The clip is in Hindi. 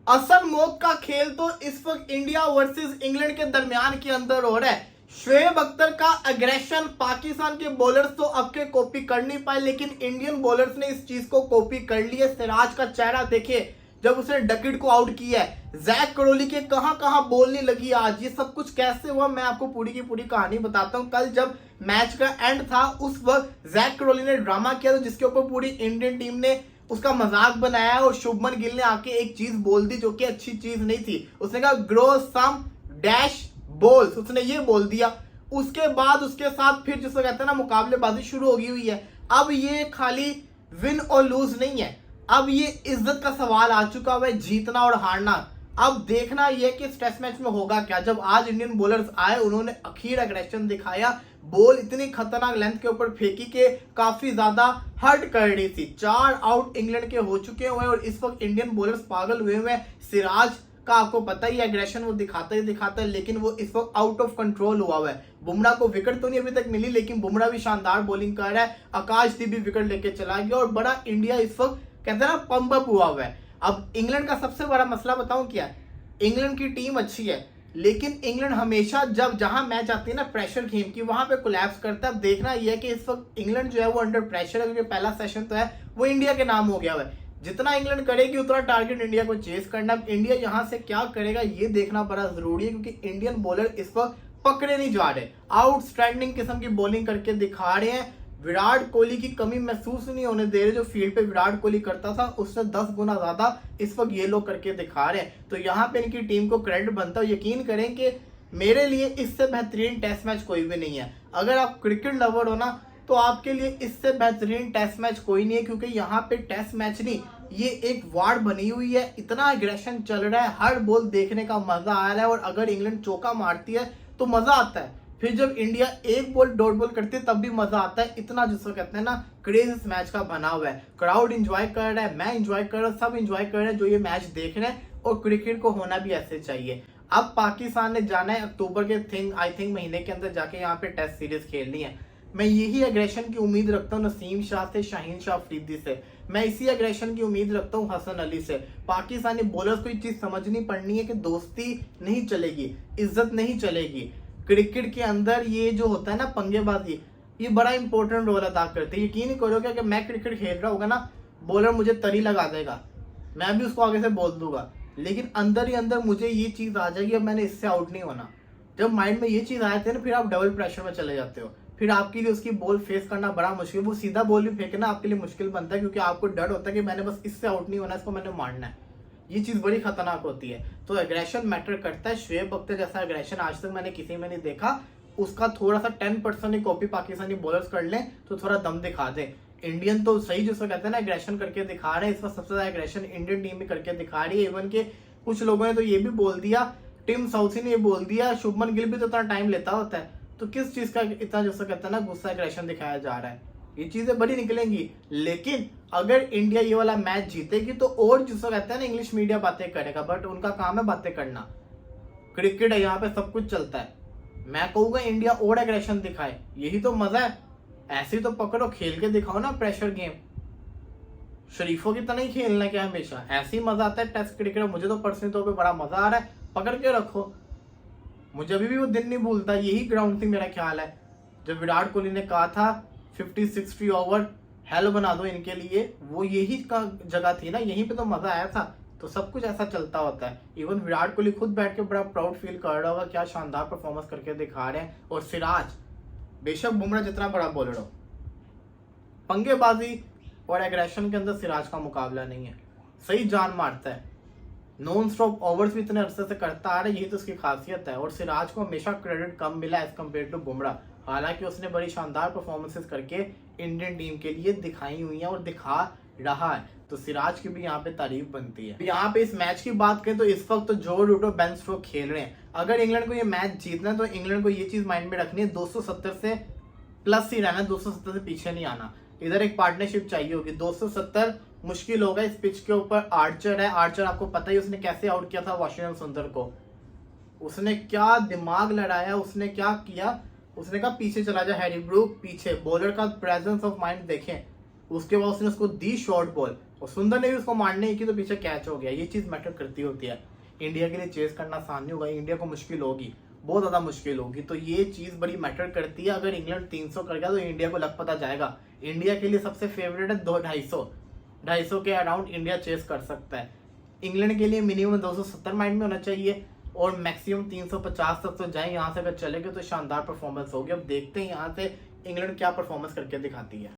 असल मौत का खेल तो इस वक्त इंडिया वर्सेस इंग्लैंड के दरमियान के अंदर हो रहा है। शोएब अख्तर का अग्रेशन पाकिस्तान के बॉलर्स तो अब के कॉपी कर नहीं पाए, लेकिन इंडियन बॉलर्स ने इस चीज को कॉपी कर लिया। सिराज का चेहरा देखिए जब उसने डकिट को आउट किया है। जैक करोली के कहां कहां बोलने लगी आज, ये सब कुछ कैसे हुआ मैं आपको पूरी की पूरी कहानी बताता हूं। कल जब मैच का एंड था उस वक्त जैक करोली ने ड्रामा किया, तो जिसके ऊपर पूरी इंडियन टीम ने उसका मजाक बनाया और शुभमन गिल ने आके एक चीज बोल दी जो कि अच्छी चीज नहीं थी। उसने कहा ग्रो सम डैश बॉल्स, उसने ये बोल दिया। उसके बाद उसके साथ फिर जिसको कहते हैं ना मुकाबलेबाजी शुरू हो गई हुई है। अब ये खाली विन और लूज नहीं है, अब ये इज्जत का सवाल आ चुका हुआ है, जीतना और हारना। अब देखना यह कि इस टेस्ट मैच में होगा क्या। जब आज इंडियन बॉलर्स आए उन्होंने अखीर अग्रेशन दिखाया, बॉल इतनी खतरनाक लेंथ के ऊपर फेंकी के काफी ज्यादा हर्ट कर रही थी। 4 आउट इंग्लैंड के हो चुके हुए और इस वक्त इंडियन बॉलर्स पागल हुए हुए हैं। सिराज का आपको पता ही एग्रेशन वो दिखाता है, लेकिन वो इस वक्त आउट ऑफ कंट्रोल हुआ है। बुमराह को विकेट तो नहीं अभी तक मिली, लेकिन बुमराह भी शानदार बॉलिंग कर रहा है। आकाशदीप भी विकेट लेके चला गया और बड़ा इंडिया इस वक्त कहते हैं ना पंप अप हुआ है। अब इंग्लैंड का सबसे बड़ा मसला बताऊं क्या है, इंग्लैंड की टीम अच्छी है, लेकिन इंग्लैंड हमेशा जब जहां मैच आती है ना प्रेशर गेम की, वहां पे कोलैप्स करता है। अब देखना यह है कि इस वक्त इंग्लैंड जो है वो अंडर प्रेशर है, क्योंकि पहला सेशन तो है वो इंडिया के नाम हो गया है। जितना इंग्लैंड करेगी उतना टारगेट इंडिया को चेस करना। इंडिया यहां से क्या करेगा ये देखना बड़ा जरूरी है, क्योंकि इंडियन बॉलर इस वक्त पकड़े नहीं जा रहे, आउटस्टैंडिंग किस्म की बॉलिंग करके दिखा रहे हैं। विराट कोहली की कमी महसूस नहीं होने दे रहे। जो फील्ड पे विराट कोहली करता था उससे 10 गुना ज्यादा इस वक्त ये लोग करके दिखा रहे हैं। तो यहाँ पे इनकी टीम को क्रेडिट बनता है। यकीन करें कि मेरे लिए इससे बेहतरीन टेस्ट मैच कोई भी नहीं है। अगर आप क्रिकेट लवर हो ना तो आपके लिए इससे बेहतरीन टेस्ट मैच कोई नहीं है, क्योंकि यहाँ पे टेस्ट मैच नहीं, ये एक वार्ड बनी हुई है। इतना एग्रेशन चल रहा है, हर बॉल देखने का मजा आ रहा है। और अगर इंग्लैंड चौका मारती है तो मजा आता है, फिर जब इंडिया एक बॉल डॉट बॉल करती है तब भी मजा आता है। इतना जिसको कहते हैं ना क्रेज इस मैच का बना हुआ है। क्राउड इंजॉय कर रहा है, मैं इंजॉय कर रहा हूँ, सब इंजॉय कर रहे हैं जो ये मैच देख रहे हैं। और क्रिकेट को होना भी ऐसे चाहिए। अब पाकिस्तान ने जाना है अक्टूबर के आई थिंक महीने के अंदर जाके यहाँ पे टेस्ट सीरीज खेलनी है। मैं यही एग्रेशन की उम्मीद रखता हूँ नसीम शाह से, शाहीन शाह अफरीदी से। मैं इसी एग्रेशन की उम्मीद रखता हूँ हसन अली से। पाकिस्तानी बॉलर्स को ये चीज समझनी पड़नी है कि दोस्ती नहीं चलेगी, इज्जत नहीं चलेगी। क्रिकेट के अंदर ये जो होता है ना पंगेबाजी, ये बड़ा इंपॉर्टेंट रोल अदा करती है। यकीन करोगे कि मैं क्रिकेट खेल रहा होगा ना, बॉलर मुझे तरी लगा देगा, मैं भी उसको आगे से बोल दूंगा, लेकिन अंदर ही अंदर मुझे ये चीज आ जाएगी अब मैंने इससे आउट नहीं होना। जब माइंड में ये चीज आ जाती है ना, फिर आप डबल प्रेशर में चले जाते हो। फिर आपके लिए उसकी बॉल फेस करना बड़ा मुश्किल, वो सीधा बॉल भी फेंकना आपके लिए मुश्किल बनता है, क्योंकि आपको डर होता है कि मैंने बस इससे आउट नहीं होना, इसको मैंने मारना है। ये चीज बड़ी खतरनाक होती है। तो एग्रेशन मैटर करता है। शोएब अख्तर जैसा एग्रेशन आज तक मैंने किसी में नहीं देखा। उसका थोड़ा सा 10% ही कॉपी पाकिस्तानी बॉलर्स कर लें तो थोड़ा दम दिखा दे। इंडियन तो सही जिसको कहते हैं ना एग्रेशन करके दिखा रहे हैं। इस वक्त सबसे ज्यादा एग्रेशन इंडियन टीम में करके दिखा रही है। इवन के कुछ लोगों ने तो ये भी बोल दिया, टिम साउथी ने ये बोल दिया, शुभमन गिल भी तो इतना टाइम लेता होता है, तो किस चीज का इतना जिसको कहते हैं ना गुस्सा एग्रेशन दिखाया जा रहा है। ये चीजें बड़ी निकलेंगी। लेकिन अगर इंडिया ये वाला मैच जीतेगी तो और जिसको कहते हैं ना इंग्लिश मीडिया बातें करेगा, बट उनका काम है बातें करना। क्रिकेट है, यहाँ पे सब कुछ चलता है। मैं कहूंगा इंडिया और एग्रेशन दिखाए, यही तो मजा है। ऐसे तो पकड़ो, खेल के दिखाओ ना प्रेशर गेम। शरीफों की तरह ही खेलना क्या हमेशा, ऐसे ही मजा आता है टेस्ट क्रिकेट। मुझे तो पर्सनली तौर पे बड़ा मजा आ रहा है। पकड़ के रखो, मुझे अभी भी वो दिन नहीं भूलता। यही ग्राउंड थी मेरा ख्याल है जब विराट कोहली ने कहा था 50-60 ओवर हेल बना दो इनके लिए, वो यही का जगह थी ना, यहीं पे तो मजा आया था। तो सब कुछ ऐसा चलता होता है। इवन विराट कोहली खुद बैठ के बड़ा प्राउड फील कर रहा होगा, क्या शानदार परफॉर्मेंस करके दिखा रहे हैं। और सिराज, बेशक बुमराह जितना बड़ा बॉलर हो, पंगेबाजी और एग्रेशन के अंदर सिराज का मुकाबला नहीं है। सही जान मारता है, नॉन स्टॉप ओवर्स भी इतने अरसे से करता आ रहा है, यही तो उसकी खासियत है। और सिराज को हमेशा क्रेडिट कम मिला एज कम्पेयर टू बुमराह। हालांकि उसने बड़ी शानदार परफॉर्मेंसेस करके इंडियन टीम के लिए दिखाई हुई है और दिखा रहा है। तो सिराज की भी यहाँ पे तारीफ बनती है। यहाँ पे इस मैच की बात करें तो इस वक्त तो जो रूट और बेन स्टोक्स खेल रहे हैं। अगर इंग्लैंड को ये मैच जीतना है तो इंग्लैंड को ये चीज माइंड में रखनी है, 270 से प्लस ही रहना, 270 से पीछे नहीं आना। इधर एक पार्टनरशिप चाहिए होगी। 270 मुश्किल होगा। इस पिच के ऊपर आर्चर है, आर्चर आपको पता ही उसने कैसे आउट किया था वाशिंगटन सुंदर को। उसने क्या दिमाग लड़ाया, उसने क्या किया, उसने कहा पीछे चला जा हैरी ब्रूक, पीछे। बॉलर का प्रेजेंस ऑफ माइंड देखें। उसके बाद उसने उसको दी शॉर्ट बॉल और सुंदर ने भी उसको मारने की तो पीछे कैच हो गया। ये चीज मैटर करती होती है। इंडिया के लिए चेस करना आसान नहीं होगा, इंडिया को मुश्किल होगी, बहुत ज्यादा मुश्किल होगी। तो ये चीज बड़ी मैटर करती है। अगर इंग्लैंड 300 कर गया तो इंडिया को लग पता जाएगा। इंडिया के लिए सबसे फेवरेट है 250 के अराउंड इंडिया चेस कर सकता है। इंग्लैंड के लिए मिनिमम 270 माइंड में होना चाहिए और मैक्सिमम 350 तक तो जाए। यहाँ से अगर चलेंगे तो शानदार परफॉर्मेंस होगी। अब देखते हैं यहाँ से इंग्लैंड क्या परफॉर्मेंस करके दिखाती है।